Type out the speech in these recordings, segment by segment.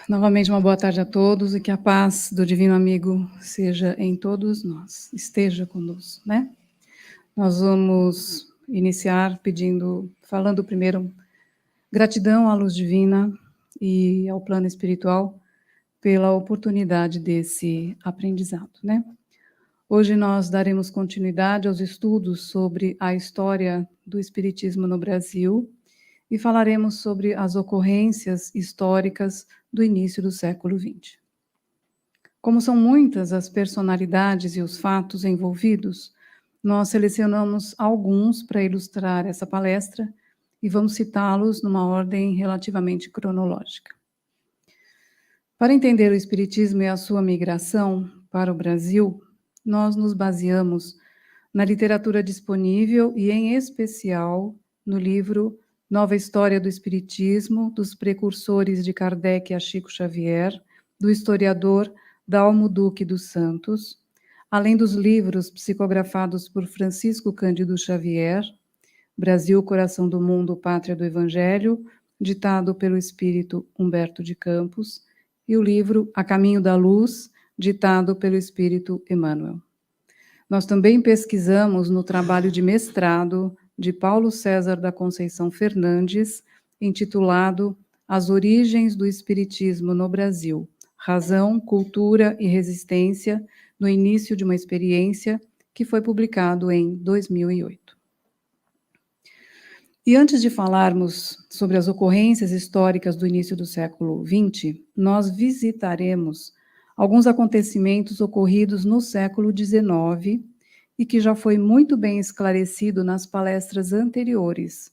Novamente, uma boa tarde a todos e que a paz do Divino Amigo seja em todos nós, esteja conosco, né? Nós vamos iniciar falando primeiro gratidão à luz divina e ao plano espiritual pela oportunidade desse aprendizado, né? Hoje nós daremos continuidade aos estudos sobre a história do Espiritismo no Brasil e falaremos sobre as ocorrências históricas do início do século XX. Como são muitas as personalidades e os fatos envolvidos, nós selecionamos alguns para ilustrar essa palestra e vamos citá-los numa ordem relativamente cronológica. Para entender o Espiritismo e a sua migração para o Brasil, nós nos baseamos na literatura disponível e, em especial, no livro Nova História do Espiritismo, dos precursores de Kardec a Chico Xavier, do historiador Dalmo Duque dos Santos, além dos livros psicografados por Francisco Cândido Xavier, Brasil, Coração do Mundo, Pátria do Evangelho, ditado pelo espírito Humberto de Campos, e o livro A Caminho da Luz, ditado pelo espírito Emmanuel. Nós também pesquisamos no trabalho de mestrado de Paulo César da Conceição Fernandes, intitulado As Origens do Espiritismo no Brasil, Razão, Cultura e Resistência no Início de uma Experiência, que foi publicado em 2008. E antes de falarmos sobre as ocorrências históricas do início do século XX, nós visitaremos alguns acontecimentos ocorridos no século XIX e que já foi muito bem esclarecido nas palestras anteriores.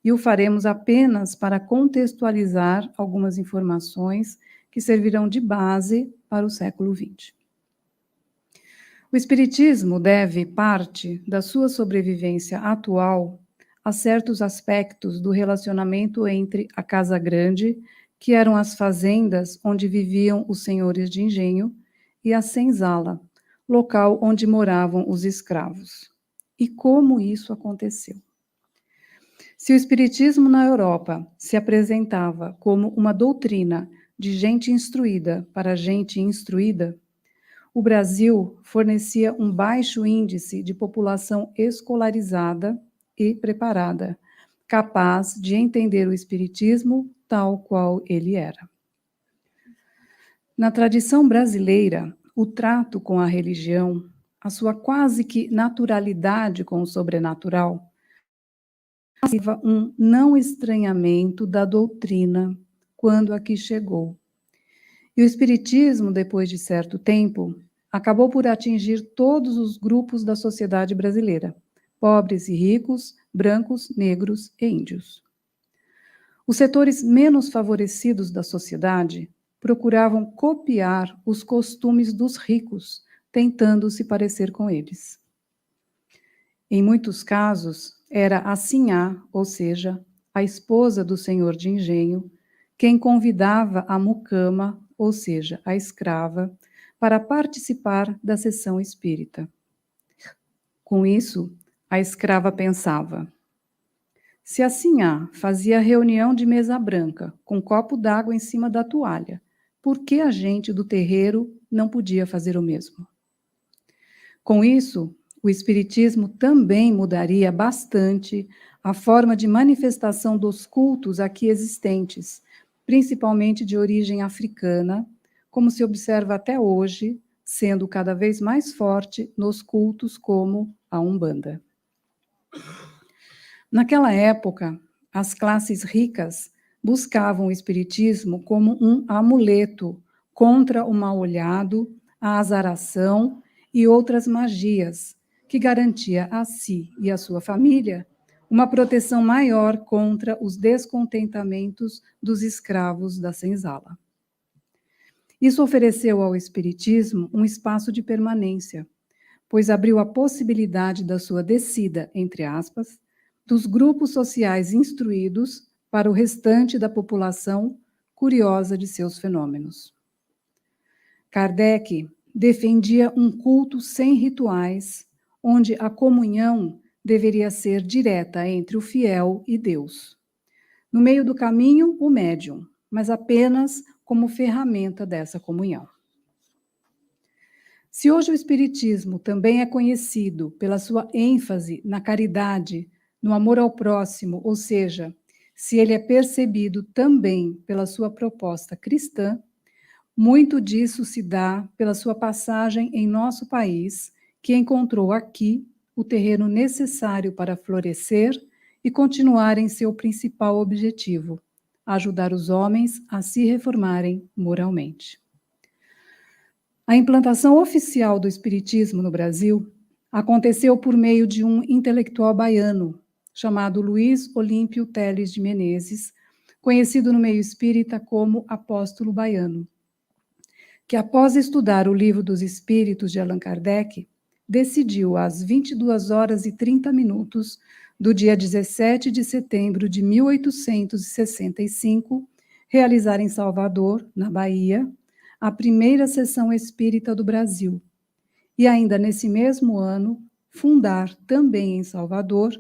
E o faremos apenas para contextualizar algumas informações que servirão de base para o século XX. O Espiritismo deve parte da sua sobrevivência atual a certos aspectos do relacionamento entre a Casa Grande, que eram as fazendas onde viviam os senhores de engenho, e a senzala, local onde moravam os escravos. E como isso aconteceu? Se o Espiritismo na Europa se apresentava como uma doutrina de gente instruída para gente instruída, o Brasil fornecia um baixo índice de população escolarizada e preparada, capaz de entender o Espiritismo tal qual ele era. Na tradição brasileira, o trato com a religião, a sua quase que naturalidade com o sobrenatural, passiva um não estranhamento da doutrina quando aqui chegou. E o Espiritismo, depois de certo tempo, acabou por atingir todos os grupos da sociedade brasileira, pobres e ricos, brancos, negros e índios. Os setores menos favorecidos da sociedade procuravam copiar os costumes dos ricos, tentando se parecer com eles. Em muitos casos, era a sinhá, ou seja, a esposa do senhor de engenho, quem convidava a mucama, ou seja, a escrava, para participar da sessão espírita. Com isso, a escrava pensava: se a sinhá fazia reunião de mesa branca, com copo d'água em cima da toalha, por que a gente do terreiro não podia fazer o mesmo? Com isso, o Espiritismo também mudaria bastante a forma de manifestação dos cultos aqui existentes, principalmente de origem africana, como se observa até hoje, sendo cada vez mais forte nos cultos como a Umbanda. Naquela época, as classes ricas buscavam o Espiritismo como um amuleto contra o mal-olhado, a azaração e outras magias, que garantia a si e a sua família uma proteção maior contra os descontentamentos dos escravos da senzala. Isso ofereceu ao Espiritismo um espaço de permanência, pois abriu a possibilidade da sua descida, entre aspas, dos grupos sociais instruídos para o restante da população curiosa de seus fenômenos. Kardec defendia um culto sem rituais, onde a comunhão deveria ser direta entre o fiel e Deus. No meio do caminho, o médium, mas apenas como ferramenta dessa comunhão. Se hoje o Espiritismo também é conhecido pela sua ênfase na caridade, no amor ao próximo, ou seja, se ele é percebido também pela sua proposta cristã, muito disso se dá pela sua passagem em nosso país, que encontrou aqui o terreno necessário para florescer e continuar em seu principal objetivo, ajudar os homens a se reformarem moralmente. A implantação oficial do Espiritismo no Brasil aconteceu por meio de um intelectual baiano, chamado Luiz Olímpio Teles de Menezes, conhecido no meio espírita como Apóstolo Baiano, que após estudar o Livro dos Espíritos de Allan Kardec, decidiu às 22h30 do dia 17 de setembro de 1865 realizar em Salvador, na Bahia, a primeira sessão espírita do Brasil, e ainda nesse mesmo ano, fundar também em Salvador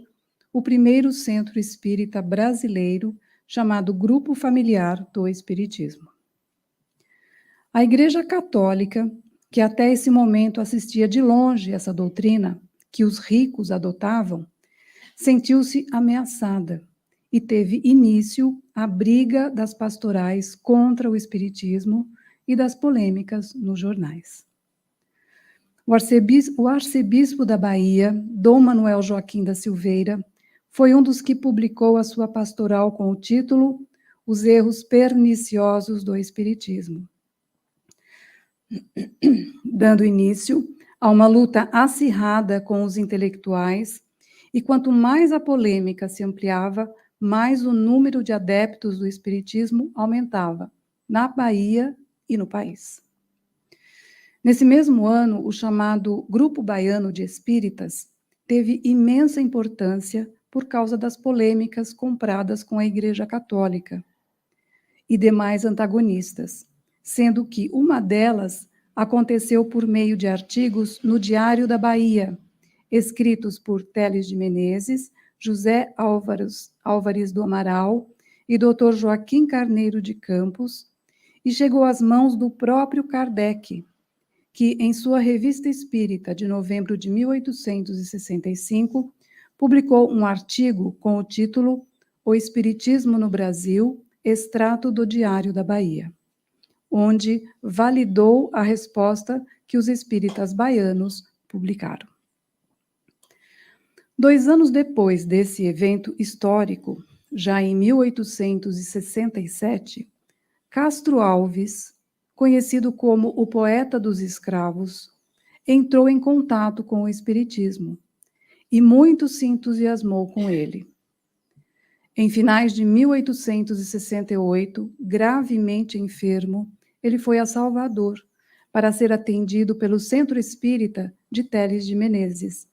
o primeiro centro espírita brasileiro, chamado Grupo Familiar do Espiritismo. A Igreja Católica, que até esse momento assistia de longe essa doutrina que os ricos adotavam, sentiu-se ameaçada e teve início a briga das pastorais contra o Espiritismo e das polêmicas nos jornais. O arcebispo da Bahia, Dom Manuel Joaquim da Silveira, foi um dos que publicou a sua pastoral com o título Os Erros Perniciosos do Espiritismo, dando início a uma luta acirrada com os intelectuais, e quanto mais a polêmica se ampliava, mais o número de adeptos do Espiritismo aumentava, na Bahia e no país. Nesse mesmo ano, o chamado Grupo Baiano de Espíritas teve imensa importância por causa das polêmicas compradas com a Igreja Católica e demais antagonistas, sendo que uma delas aconteceu por meio de artigos no Diário da Bahia, escritos por Teles de Menezes, José Álvares do Amaral e Dr. Joaquim Carneiro de Campos, e chegou às mãos do próprio Kardec, que, em sua Revista Espírita de novembro de 1865, publicou um artigo com o título O Espiritismo no Brasil, extrato do Diário da Bahia, onde validou a resposta que os espíritas baianos publicaram. 2 anos depois desse evento histórico, já em 1867, Castro Alves, conhecido como o poeta dos escravos, entrou em contato com o Espiritismo e muito se entusiasmou com ele. Em finais de 1868, gravemente enfermo, ele foi a Salvador para ser atendido pelo Centro Espírita de Teles de Menezes,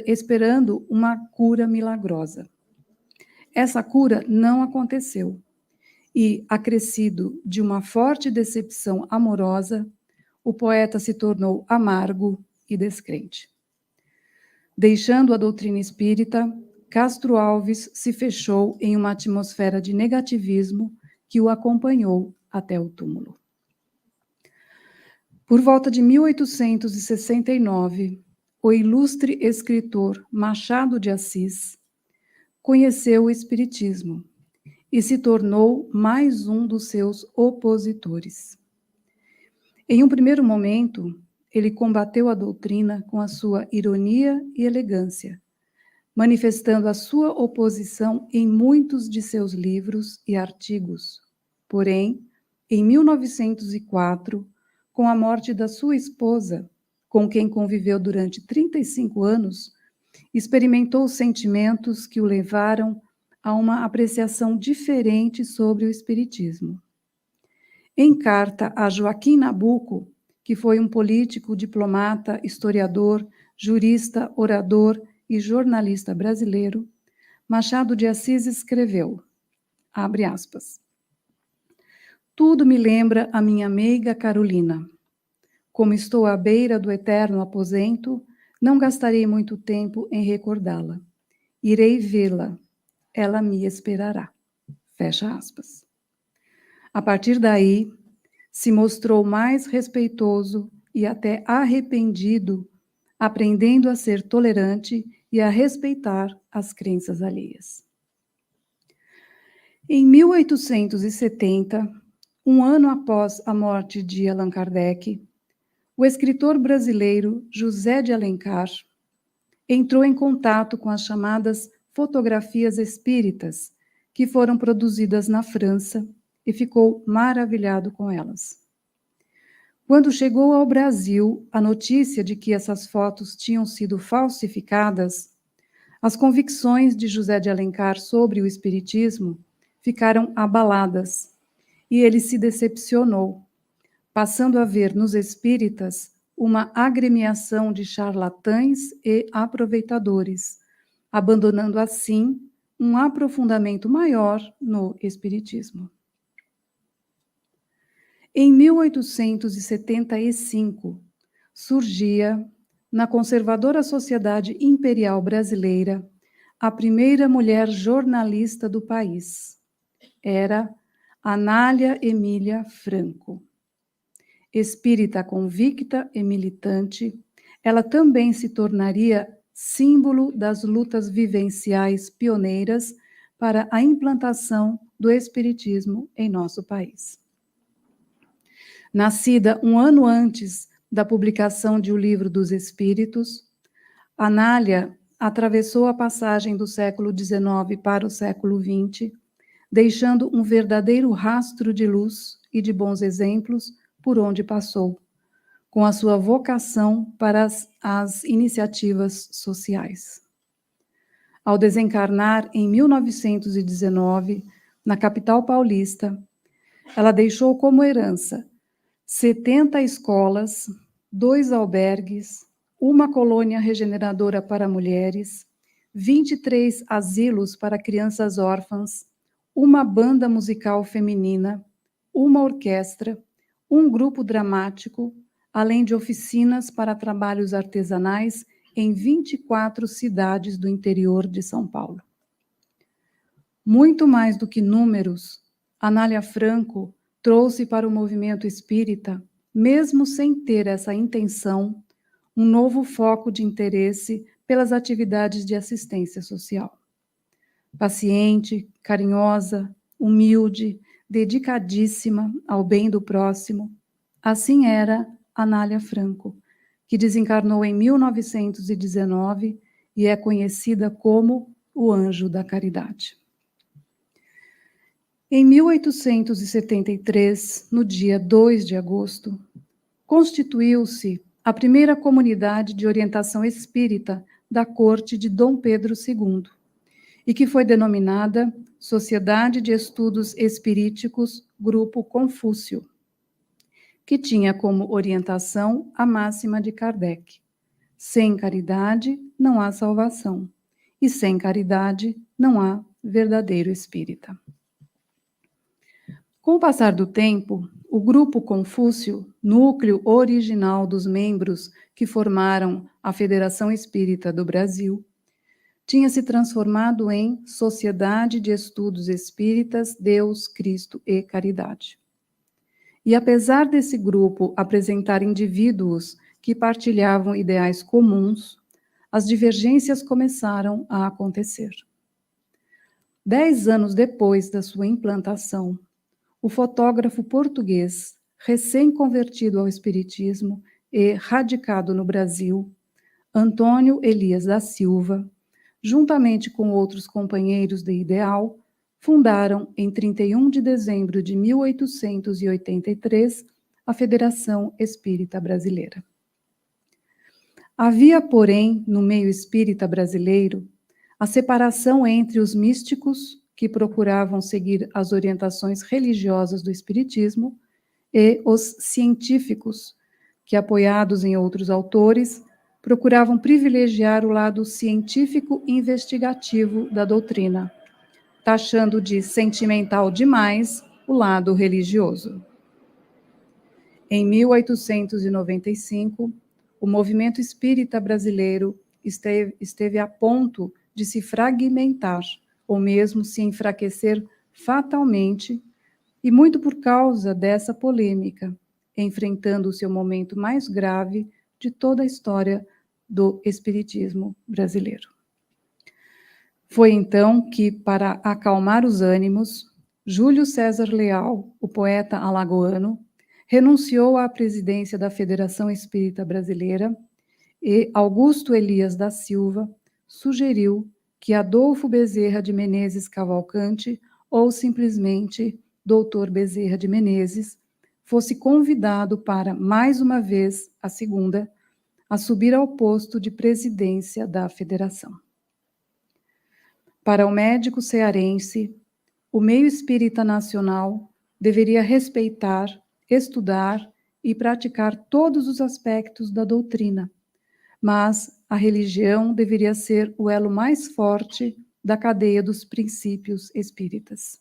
esperando uma cura milagrosa. Essa cura não aconteceu e, acrescido de uma forte decepção amorosa, o poeta se tornou amargo e descrente. Deixando a doutrina espírita, Castro Alves se fechou em uma atmosfera de negativismo que o acompanhou até o túmulo. Por volta de 1869, o ilustre escritor Machado de Assis conheceu o Espiritismo e se tornou mais um dos seus opositores. Em um primeiro momento, ele combateu a doutrina com a sua ironia e elegância, manifestando a sua oposição em muitos de seus livros e artigos. Porém, em 1904, com a morte da sua esposa, com quem conviveu durante 35 anos, experimentou sentimentos que o levaram a uma apreciação diferente sobre o Espiritismo. Em carta a Joaquim Nabuco, que foi um político, diplomata, historiador, jurista, orador e jornalista brasileiro, Machado de Assis escreveu, abre aspas, tudo me lembra a minha meiga Carolina. Como estou à beira do eterno aposento, não gastarei muito tempo em recordá-la. Irei vê-la, ela me esperará. Fecha aspas. A partir daí, se mostrou mais respeitoso e até arrependido, aprendendo a ser tolerante e a respeitar as crenças alheias. Em 1870, um ano após a morte de Allan Kardec, o escritor brasileiro José de Alencar entrou em contato com as chamadas fotografias espíritas, que foram produzidas na França, e ficou maravilhado com elas. Quando chegou ao Brasil a notícia de que essas fotos tinham sido falsificadas, as convicções de José de Alencar sobre o espiritismo ficaram abaladas e ele se decepcionou, passando a ver nos espíritas uma agremiação de charlatães e aproveitadores, abandonando assim um aprofundamento maior no espiritismo. Em 1875, surgia, na conservadora Sociedade Imperial Brasileira, a primeira mulher jornalista do país. Era Anália Emília Franco. Espírita convicta e militante, ela também se tornaria símbolo das lutas vivenciais pioneiras para a implantação do espiritismo em nosso país. Nascida um ano antes da publicação de O Livro dos Espíritos, Anália atravessou a passagem do século XIX para o século XX, deixando um verdadeiro rastro de luz e de bons exemplos por onde passou, com a sua vocação para as iniciativas sociais. Ao desencarnar em 1919, na capital paulista, ela deixou como herança 70 escolas, 2 albergues, uma colônia regeneradora para mulheres, 23 asilos para crianças órfãs, uma banda musical feminina, uma orquestra, um grupo dramático, além de oficinas para trabalhos artesanais em 24 cidades do interior de São Paulo. Muito mais do que números, Anália Franco trouxe para o movimento espírita, mesmo sem ter essa intenção, um novo foco de interesse pelas atividades de assistência social. Paciente, carinhosa, humilde, dedicadíssima ao bem do próximo, assim era Anália Franco, que desencarnou em 1919 e é conhecida como o Anjo da Caridade. Em 1873, no dia 2 de agosto, constituiu-se a primeira comunidade de orientação espírita da corte de Dom Pedro II, e que foi denominada Sociedade de Estudos Espiríticos Grupo Confúcio, que tinha como orientação a máxima de Kardec: sem caridade não há salvação, e sem caridade não há verdadeiro espírita. Com o passar do tempo, o Grupo Confúcio, núcleo original dos membros que formaram a Federação Espírita do Brasil, tinha se transformado em Sociedade de Estudos Espíritas, Deus, Cristo e Caridade. E apesar desse grupo apresentar indivíduos que partilhavam ideais comuns, as divergências começaram a acontecer. 10 anos depois da sua implantação, o fotógrafo português, recém-convertido ao espiritismo e radicado no Brasil, Antônio Elias da Silva, juntamente com outros companheiros de ideal, fundaram, em 31 de dezembro de 1883, a Federação Espírita Brasileira. Havia, porém, no meio espírita brasileiro, a separação entre os místicos, que procuravam seguir as orientações religiosas do espiritismo, e os científicos, que, apoiados em outros autores, procuravam privilegiar o lado científico e investigativo da doutrina, taxando de sentimental demais o lado religioso. Em 1895, o movimento espírita brasileiro esteve a ponto de se fragmentar, ou mesmo se enfraquecer fatalmente, e muito por causa dessa polêmica, enfrentando o seu momento mais grave de toda a história do espiritismo brasileiro. Foi então que, para acalmar os ânimos, Júlio César Leal, o poeta alagoano, renunciou à presidência da Federação Espírita Brasileira e Augusto Elias da Silva sugeriu que Adolfo Bezerra de Menezes Cavalcante, ou simplesmente Dr. Bezerra de Menezes, fosse convidado para, mais uma vez, a segunda, a subir ao posto de presidência da federação. Para o médico cearense, o meio espírita nacional deveria respeitar, estudar e praticar todos os aspectos da doutrina, mas a religião deveria ser o elo mais forte da cadeia dos princípios espíritas.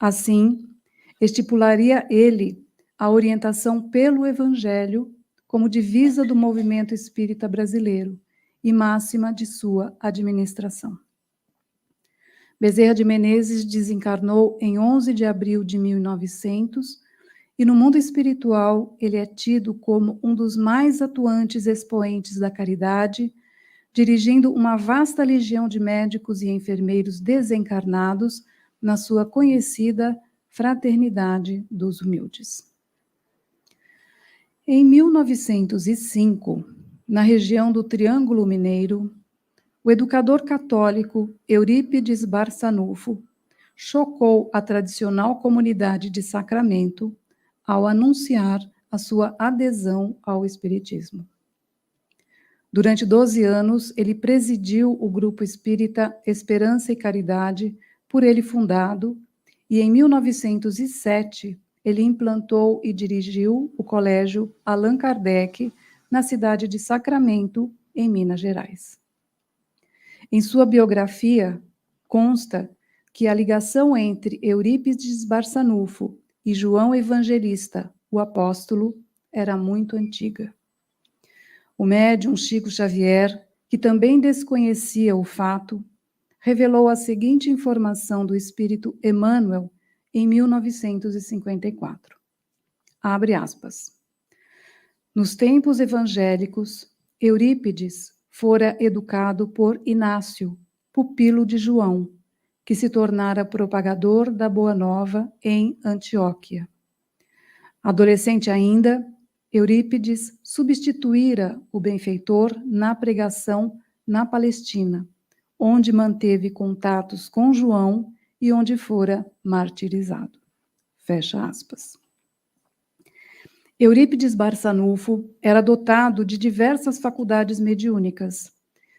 Assim, estipularia ele a orientação pelo Evangelho como divisa do movimento espírita brasileiro e máxima de sua administração. Bezerra de Menezes desencarnou em 11 de abril de 1900 e no mundo espiritual ele é tido como um dos mais atuantes expoentes da caridade, dirigindo uma vasta legião de médicos e enfermeiros desencarnados na sua conhecida Fraternidade dos Humildes. Em 1905, na região do Triângulo Mineiro, o educador católico Eurípides Barçanufo chocou a tradicional comunidade de Sacramento ao anunciar a sua adesão ao Espiritismo. Durante 12 anos, ele presidiu o grupo espírita Esperança e Caridade, por ele fundado, e em 1907 ele implantou e dirigiu o Colégio Allan Kardec, na cidade de Sacramento, em Minas Gerais. Em sua biografia, consta que a ligação entre Eurípides Barçanufo e João Evangelista, o apóstolo, era muito antiga. O médium Chico Xavier, que também desconhecia o fato, revelou a seguinte informação do espírito Emmanuel em 1954. Abre aspas. Nos tempos evangélicos, Eurípides fora educado por Inácio, pupilo de João, que se tornara propagador da Boa Nova em Antioquia. Adolescente ainda, Eurípides substituíra o benfeitor na pregação na Palestina, onde manteve contatos com João e onde fora martirizado. Fecha aspas. Eurípides Barçanufo era dotado de diversas faculdades mediúnicas,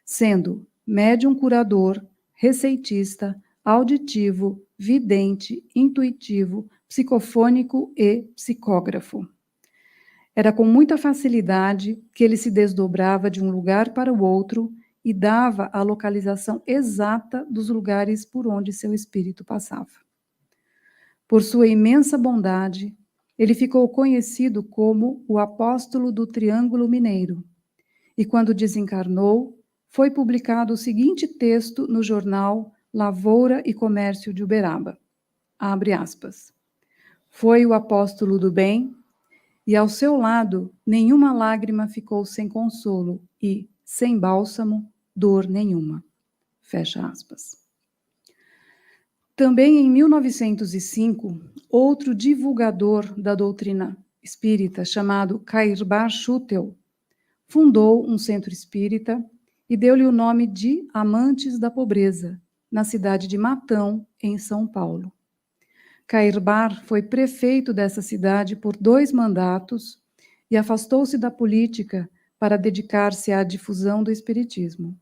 sendo médium curador, receitista, auditivo, vidente, intuitivo, psicofônico e psicógrafo. Era com muita facilidade que ele se desdobrava de um lugar para o outro e dava a localização exata dos lugares por onde seu espírito passava. Por sua imensa bondade, ele ficou conhecido como o apóstolo do Triângulo Mineiro, e quando desencarnou, foi publicado o seguinte texto no jornal Lavoura e Comércio de Uberaba. Abre aspas. Foi o apóstolo do bem, e ao seu lado nenhuma lágrima ficou sem consolo, e, sem bálsamo, dor nenhuma. Fecha aspas. Também em 1905, outro divulgador da doutrina espírita, chamado Kairbar Schutel, fundou um centro espírita e deu-lhe o nome de Amantes da Pobreza, na cidade de Matão, em São Paulo. Kairbar foi prefeito dessa cidade por 2 mandatos e afastou-se da política para dedicar-se à difusão do espiritismo.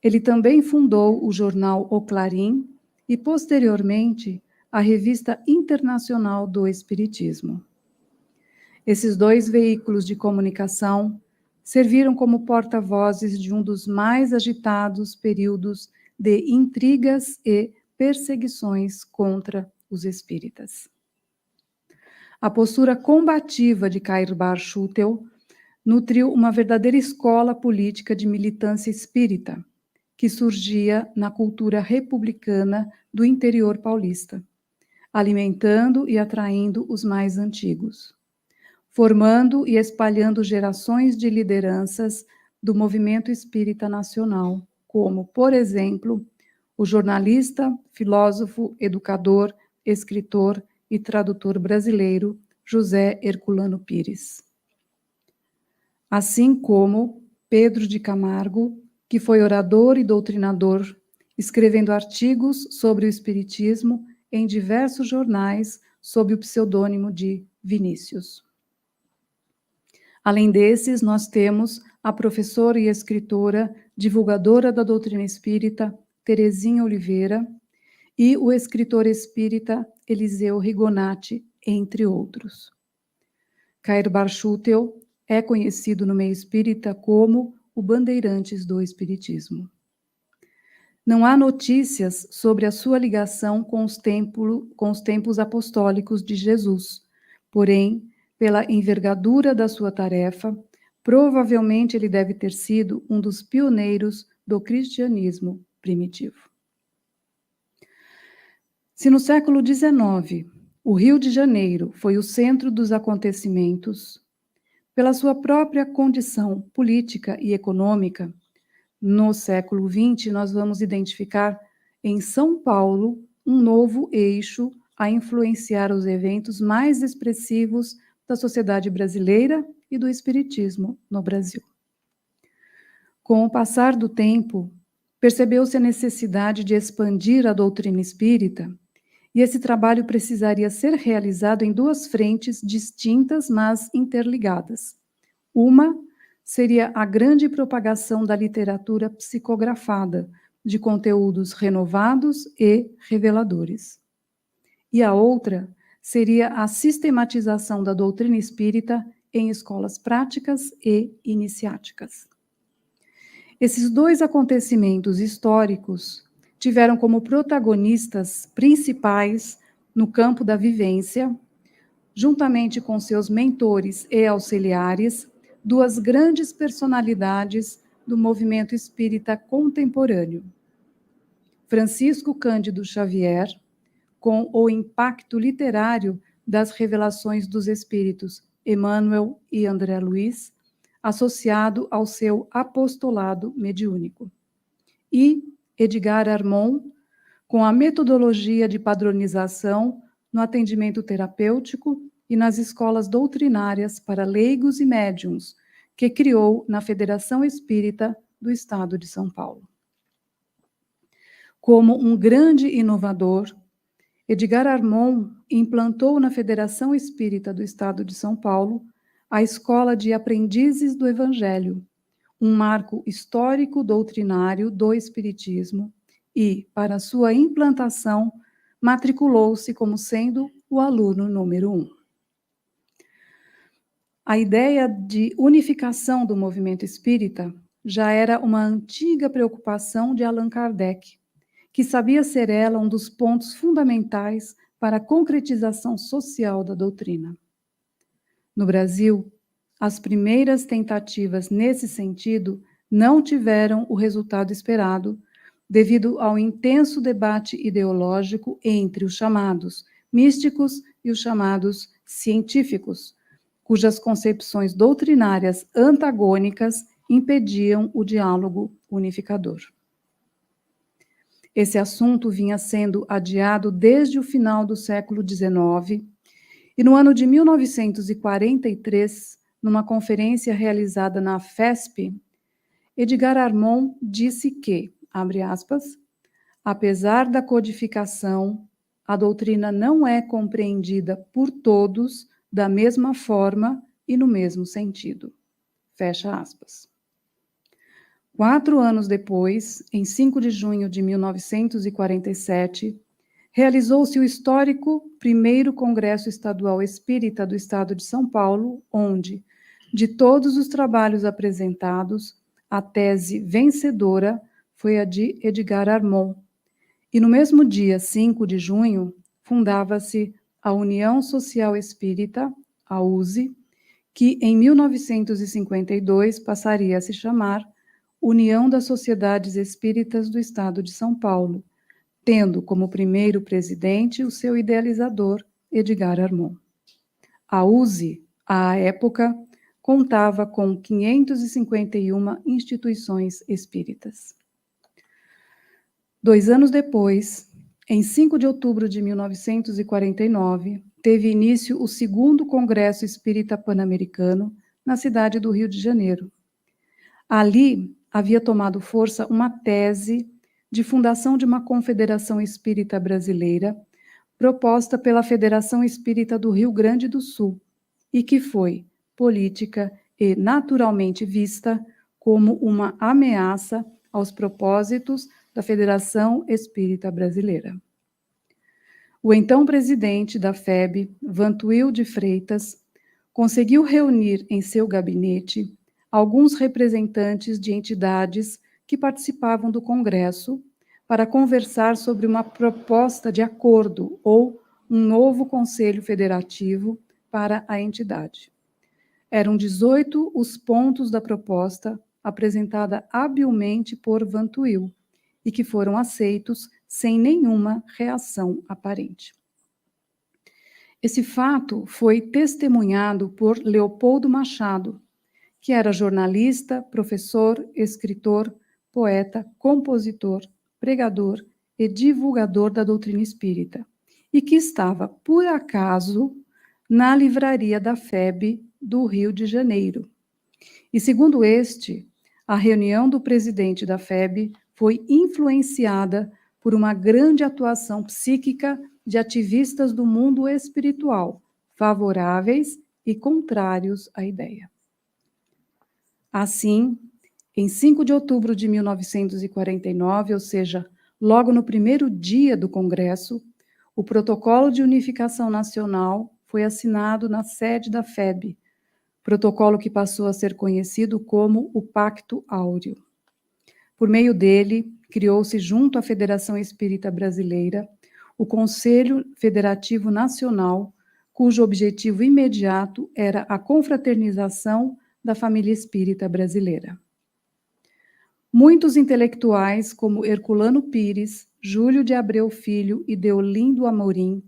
Ele também fundou o jornal O Clarim e, posteriormente, a Revista Internacional do Espiritismo. Esses 2 veículos de comunicação serviram como porta-vozes de um dos mais agitados períodos de intrigas e perseguições contra os espíritas. A postura combativa de Kairbar Schutel nutriu uma verdadeira escola política de militância espírita, que surgia na cultura republicana do interior paulista, alimentando e atraindo os mais antigos, formando e espalhando gerações de lideranças do movimento espírita nacional, como, por exemplo, o jornalista, filósofo, educador, escritor e tradutor brasileiro José Herculano Pires. Assim como Pedro de Camargo, que foi orador e doutrinador, escrevendo artigos sobre o espiritismo em diversos jornais sob o pseudônimo de Vinícius. Além desses, nós temos a professora e escritora, divulgadora da doutrina espírita, Terezinha Oliveira, e o escritor espírita Eliseu Rigonati, entre outros. Cair Barchutel é conhecido no meio espírita como o Bandeirantes do Espiritismo. Não há notícias sobre a sua ligação com os tempos apostólicos de Jesus, porém, pela envergadura da sua tarefa, provavelmente ele deve ter sido um dos pioneiros do cristianismo primitivo. Se no século XIX o Rio de Janeiro foi o centro dos acontecimentos, pela sua própria condição política e econômica, no século XX nós vamos identificar em São Paulo um novo eixo a influenciar os eventos mais expressivos da sociedade brasileira e do espiritismo no Brasil. Com o passar do tempo, percebeu-se a necessidade de expandir a doutrina espírita, e esse trabalho precisaria ser realizado em duas frentes distintas, mas interligadas. Uma seria a grande propagação da literatura psicografada, de conteúdos renovados e reveladores. E a outra seria a sistematização da doutrina espírita em escolas práticas e iniciáticas. Esses dois acontecimentos históricos tiveram como protagonistas principais no campo da vivência, juntamente com seus mentores e auxiliares, duas grandes personalidades do movimento espírita contemporâneo. Francisco Cândido Xavier, com o impacto literário das revelações dos espíritos Emmanuel e André Luiz, associado ao seu apostolado mediúnico. E Edgar Armond, com a metodologia de padronização no atendimento terapêutico e nas escolas doutrinárias para leigos e médiuns, que criou na Federação Espírita do Estado de São Paulo. Como um grande inovador, Edgar Armond implantou na Federação Espírita do Estado de São Paulo a Escola de Aprendizes do Evangelho, um marco histórico doutrinário do Espiritismo, e, para sua implantação, matriculou-se como sendo o aluno número 1. A ideia de unificação do movimento espírita já era uma antiga preocupação de Allan Kardec, que sabia ser ela um dos pontos fundamentais para a concretização social da doutrina. No Brasil, as primeiras tentativas nesse sentido não tiveram o resultado esperado, devido ao intenso debate ideológico entre os chamados místicos e os chamados científicos, cujas concepções doutrinárias antagônicas impediam o diálogo unificador. Esse assunto vinha sendo adiado desde o final do século XIX, e no ano de 1943, numa conferência realizada na FESP, Edgar Armond disse que, abre aspas, apesar da codificação, a doutrina não é compreendida por todos da mesma forma e no mesmo sentido. Fecha aspas. 4 anos depois, em 5 de junho de 1947, realizou-se o histórico primeiro Congresso Estadual Espírita do Estado de São Paulo, onde, de todos os trabalhos apresentados, a tese vencedora foi a de Edgar Armond. E no mesmo dia, 5 de junho, fundava-se a União Social Espírita, a USE, que em 1952 passaria a se chamar União das Sociedades Espíritas do Estado de São Paulo, tendo como primeiro presidente o seu idealizador, Edgar Armond. A USE, à época, contava com 551 instituições espíritas. 2 anos depois, em 5 de outubro de 1949, teve início o segundo Congresso Espírita Pan-Americano na cidade do Rio de Janeiro. Ali havia tomado força uma tese de fundação de uma Confederação Espírita Brasileira, proposta pela Federação Espírita do Rio Grande do Sul, e que foi política e naturalmente vista como uma ameaça aos propósitos da Federação Espírita Brasileira. O então presidente da FEB, Vantuil de Freitas, conseguiu reunir em seu gabinete alguns representantes de entidades que participavam do Congresso para conversar sobre uma proposta de acordo ou um novo Conselho Federativo para a entidade. Eram 18 os pontos da proposta apresentada habilmente por Vantuil e que foram aceitos sem nenhuma reação aparente. Esse fato foi testemunhado por Leopoldo Machado, que era jornalista, professor, escritor, poeta, compositor, pregador e divulgador da doutrina espírita, e que estava, por acaso, na livraria da FEB do Rio de Janeiro. E, segundo este, a reunião do presidente da FEB foi influenciada por uma grande atuação psíquica de ativistas do mundo espiritual, favoráveis e contrários à ideia. Assim, em 5 de outubro de 1949, ou seja, logo no primeiro dia do Congresso, o Protocolo de Unificação Nacional foi assinado na sede da FEB, protocolo que passou a ser conhecido como o Pacto Áureo. Por meio dele, criou-se junto à Federação Espírita Brasileira o Conselho Federativo Nacional, cujo objetivo imediato era a confraternização da família espírita brasileira. Muitos intelectuais, como Herculano Pires, Júlio de Abreu Filho e Deolindo Amorim,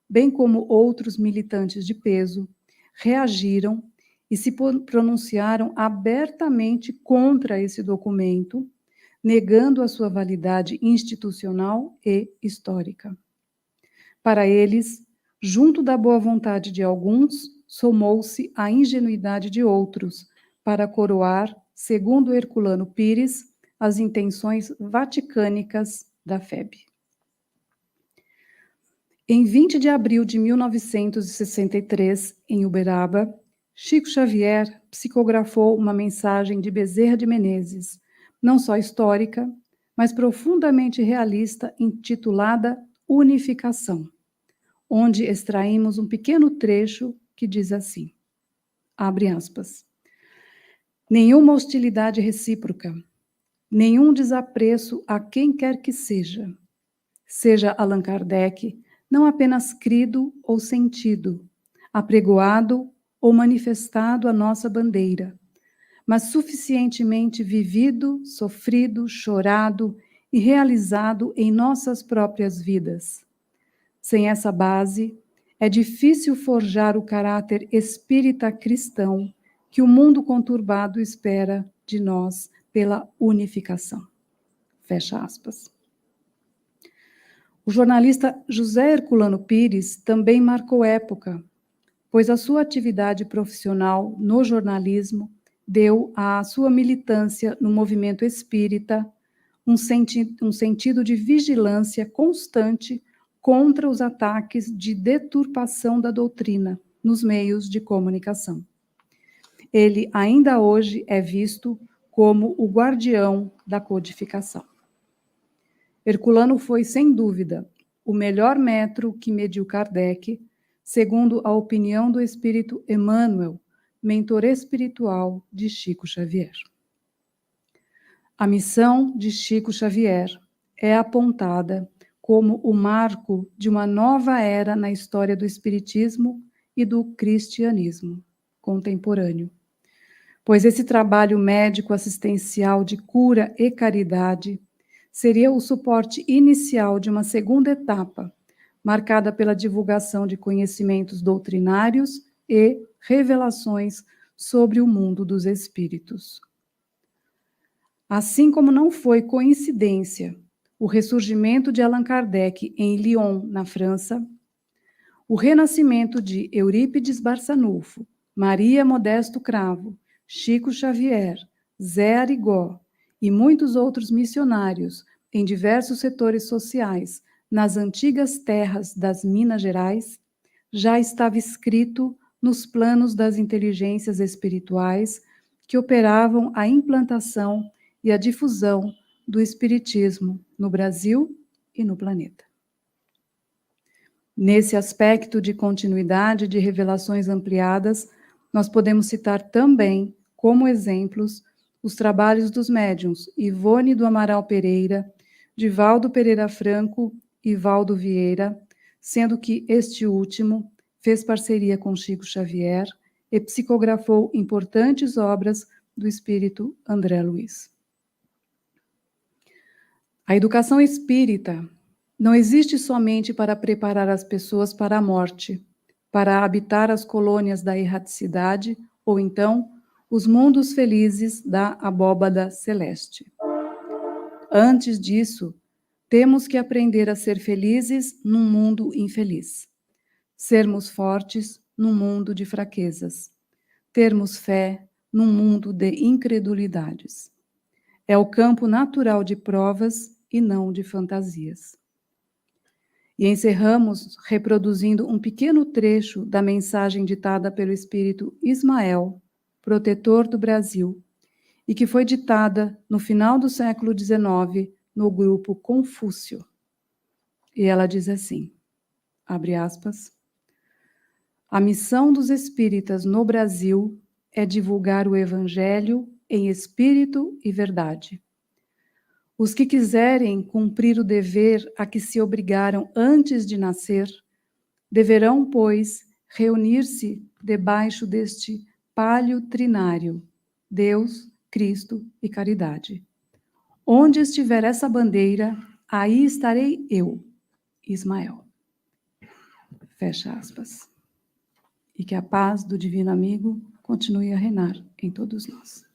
bem como outros militantes de peso, reagiram e se pronunciaram abertamente contra esse documento, negando a sua validade institucional e histórica. Para eles, junto da boa vontade de alguns, somou-se a ingenuidade de outros, para coroar, segundo Herculano Pires, as intenções vaticânicas da FEB. Em 20 de abril de 1963, em Uberaba, Chico Xavier psicografou uma mensagem de Bezerra de Menezes, não só histórica, mas profundamente realista, intitulada Unificação, onde extraímos um pequeno trecho que diz assim, abre aspas, nenhuma hostilidade recíproca, nenhum desapreço a quem quer que seja Allan Kardec, não apenas crido ou sentido, apregoado ou manifestado a nossa bandeira, mas suficientemente vivido, sofrido, chorado e realizado em nossas próprias vidas. Sem essa base, é difícil forjar o caráter espírita cristão que o mundo conturbado espera de nós pela unificação. Fecha aspas. O jornalista José Herculano Pires também marcou época, pois a sua atividade profissional no jornalismo deu à sua militância no movimento espírita um sentido de vigilância constante contra os ataques de deturpação da doutrina nos meios de comunicação. Ele ainda hoje é visto como o guardião da codificação. Herculano foi, sem dúvida, o melhor metro que mediu Kardec, segundo a opinião do espírito Emmanuel, mentor espiritual de Chico Xavier. A missão de Chico Xavier é apontada como o marco de uma nova era na história do espiritismo e do cristianismo contemporâneo, pois esse trabalho médico assistencial de cura e caridade seria o suporte inicial de uma segunda etapa, marcada pela divulgação de conhecimentos doutrinários e revelações sobre o mundo dos espíritos. Assim como não foi coincidência o ressurgimento de Allan Kardec em Lyon, na França, o renascimento de Eurípides Barçanufo, Maria Modesto Cravo, Chico Xavier, Zé Arigó e muitos outros missionários em diversos setores sociais nas antigas terras das Minas Gerais, já estava escrito nos planos das inteligências espirituais que operavam a implantação e a difusão do espiritismo no Brasil e no planeta. Nesse aspecto de continuidade de revelações ampliadas, nós podemos citar também, como exemplos, os trabalhos dos médiuns Ivone do Amaral Pereira, Divaldo Pereira Franco e Valdo Vieira, sendo que este último fez parceria com Chico Xavier e psicografou importantes obras do espírito André Luiz. A educação espírita não existe somente para preparar as pessoas para a morte, para habitar as colônias da erraticidade ou então os mundos felizes da abóbada celeste. Antes disso, temos que aprender a ser felizes num mundo infeliz, sermos fortes num mundo de fraquezas, termos fé num mundo de incredulidades. É o campo natural de provas e não de fantasias. E encerramos reproduzindo um pequeno trecho da mensagem ditada pelo espírito Ismael, protetor do Brasil, e que foi ditada no final do século XIX no grupo Confúcio. E ela diz assim, abre aspas, a missão dos espíritas no Brasil é divulgar o Evangelho em espírito e verdade. Os que quiserem cumprir o dever a que se obrigaram antes de nascer, deverão, pois, reunir-se debaixo deste palio trinário, Deus, Cristo e caridade. Onde estiver essa bandeira, aí estarei eu, Ismael. Fecha aspas. E que a paz do Divino Amigo continue a reinar em todos nós.